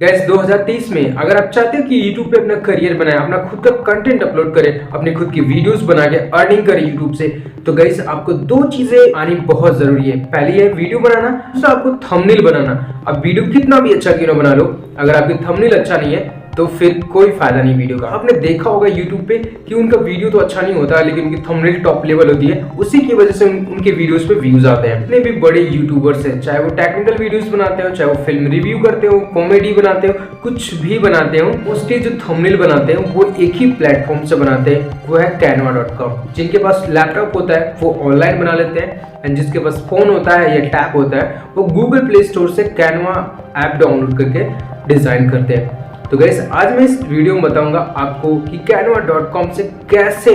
Gas 2023 में अगर आप चाहते हो कि YouTube पे अपना करियर बनाए, अपना खुद का कंटेंट अपलोड करें, अपनी खुद की वीडियोस बना के अर्निंग करें YouTube से, तो गैस आपको दो चीजें आनी बहुत जरूरी है। पहली है वीडियो बनाना, दूसरा आपको थंबनेल बनाना। अब वीडियो कितना भी अच्छा क्यों ना बना लो, अगर आपकी थंबनेल अच्छा नहीं है तो फिर कोई फायदा नहीं वीडियो का। आपने देखा होगा YouTube पे कि उनका वीडियो तो अच्छा नहीं होता है, लेकिन उनकी थंबनेल टॉप लेवल होती है, उसी की वजह से उनके वीडियोस पे व्यूज आते हैं। जितने भी बड़े यूट्यूबर्स हैं, चाहे वो टेक्निकल वीडियोस बनाते हो, चाहे वो फिल्म रिव्यू करते हो, कॉमेडी बनाते हो, कुछ भी बनाते हो, मोस्टली जो थंबनेल बनाते हैं वो एक ही प्लेटफॉर्म से बनाते हैं, वो है canva.com। जिनके पास लैपटॉप होता है वो ऑनलाइन बना लेते हैं, एंड जिसके पास फोन होता है या टैब होता है वो गूगल प्ले स्टोर से कैनवा ऐप डाउनलोड करके डिजाइन करते हैं। तो गाइस आज मैं इस वीडियो में बताऊंगा आपको कि canva.com से कैसे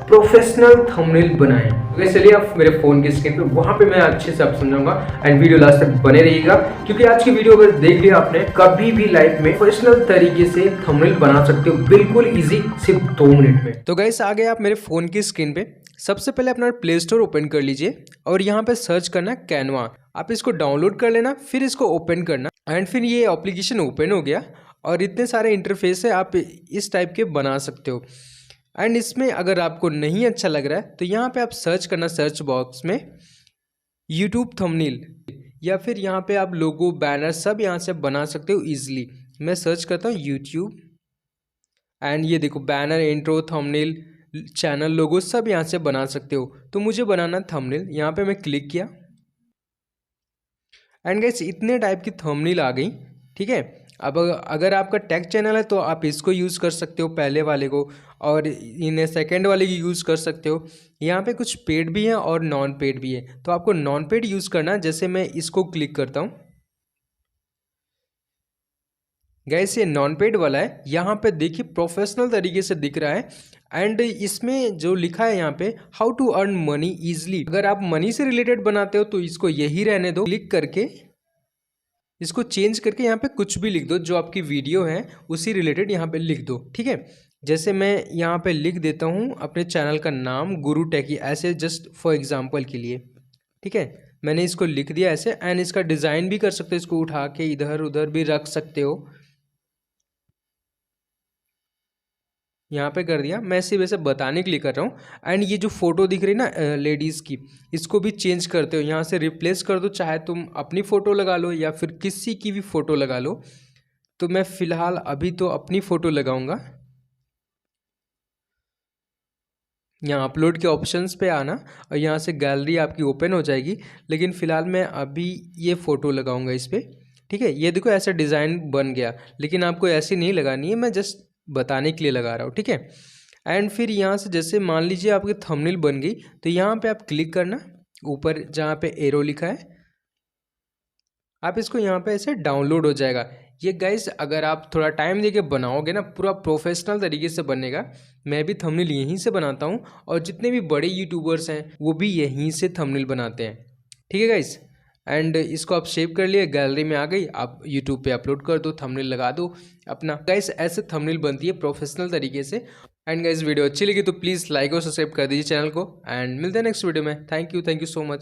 प्रोफेशनल थंबनेल बनाएं। तो गाइस चलिए आप मेरे फोन की स्क्रीन पे, वहां पे मैं अच्छे से आप समझाऊंगा, एंड वीडियो लास्ट तक बने रहिएगा, क्योंकि आज की वीडियो अगर देख लिया आपने, कभी भी लाइफ में प्रोफेशनल तरीके से थंबनेल बना सकते हो, बिल्कुल इजी, सिर्फ 2 मिनट में। तो गाइस आ गए आप मेरे फ़ोन की स्क्रीन पे। सबसे पहले अपना प्ले स्टोर ओपन कर लीजिए और यहाँ पे सर्च करना कैनवा। आप इसको डाउनलोड कर लेना, फिर इसको ओपन करना, एंड फिर ये एप्लीकेशन ओपन हो गया और इतने सारे इंटरफेस है, आप इस टाइप के बना सकते हो। एंड इसमें अगर आपको नहीं अच्छा लग रहा है तो यहाँ पे आप सर्च करना, सर्च बॉक्स में यूट्यूब थंबनेल, या फिर यहाँ पे आप लोगो, बैनर सब यहाँ से बना सकते हो ईजिली। मैं सर्च करता हूँ यूट्यूब, एंड ये देखो बैनर, इंट्रो, थंबनेल, चैनल लोगो सब यहाँ से बना सकते हो। तो मुझे बनाना थंबनेल, यहाँ पे मैं क्लिक किया, एंड गाइस इतने टाइप की थंबनेल आ गई। ठीक है, अब अगर आपका टेक चैनल है तो आप इसको यूज़ कर सकते हो, पहले वाले को, और इन सेकंड वाले की यूज़ कर सकते हो। यहाँ पे कुछ पेड भी है और नॉन पेड भी है, तो आपको नॉन पेड यूज़ करना है। जैसे मैं इसको क्लिक करता हूँ, गैस ये नॉन पेड वाला है। यहाँ पे देखिए प्रोफेशनल तरीके से दिख रहा है, एंड इसमें जो लिखा है यहाँ पे, how to earn money easily. अगर आप मनी से रिलेटेड बनाते हो तो इसको यही रहने दो। क्लिक करके इसको चेंज करके यहाँ पे कुछ भी लिख दो, जो आपकी वीडियो है उसी रिलेटेड यहाँ पे लिख दो। ठीक है, जैसे मैं यहाँ पे लिख देता हूँ अपने चैनल का नाम, गुरु टेकी, ऐसे जस्ट फॉर एग्जाम्पल के लिए। ठीक है, मैंने इसको लिख दिया ऐसे, एंड इसका डिज़ाइन भी कर सकते हो, इसको उठा के इधर उधर भी रख सकते हो। यहाँ पे कर दिया, मैं सिर्फ वैसे बताने के लिए कर रहा हूँ। एंड ये जो फोटो दिख रही है ना लेडीज़ की, इसको भी चेंज करते हो, यहाँ से रिप्लेस कर दो, चाहे तुम अपनी फ़ोटो लगा लो या फिर किसी की भी फ़ोटो लगा लो। तो मैं फ़िलहाल अभी तो अपनी फ़ोटो लगाऊंगा। यहाँ अपलोड के ऑप्शंस पे आना और यहाँ से गैलरी आपकी ओपन हो जाएगी, लेकिन फ़िलहाल मैं अभी ये फ़ोटो लगाऊंगा इस पर। ठीक है, ये देखो ऐसा डिज़ाइन बन गया, लेकिन आपको ऐसी नहीं लगानी है, मैं जस्ट बताने के लिए लगा रहा हूँ। ठीक है, एंड फिर यहाँ से जैसे मान लीजिए आपकी थंबनेल बन गई, तो यहाँ पे आप क्लिक करना, ऊपर जहाँ पे एरो लिखा है, आप इसको यहाँ पे ऐसे डाउनलोड हो जाएगा। ये गाइस अगर आप थोड़ा टाइम देके बनाओगे ना, पूरा प्रोफेशनल तरीके से बनेगा। मैं भी थंबनेल यहीं से बनाता हूँ, और जितने भी बड़े यूट्यूबर्स हैं वो भी यहीं से थंबनेल बनाते हैं। ठीक है गाइस, एंड इसको आप सेव कर लिए, गैलरी में आ गई, आप यूट्यूब पे अपलोड कर दो, थंबनेल लगा दो अपना। गाइस ऐसे थंबनेल बनती है प्रोफेशनल तरीके से। एंड गाइस वीडियो अच्छी लगी तो प्लीज़ लाइक और सब्सक्राइब कर दीजिए चैनल को, एंड मिलते हैं नेक्स्ट वीडियो में। Thank you so much.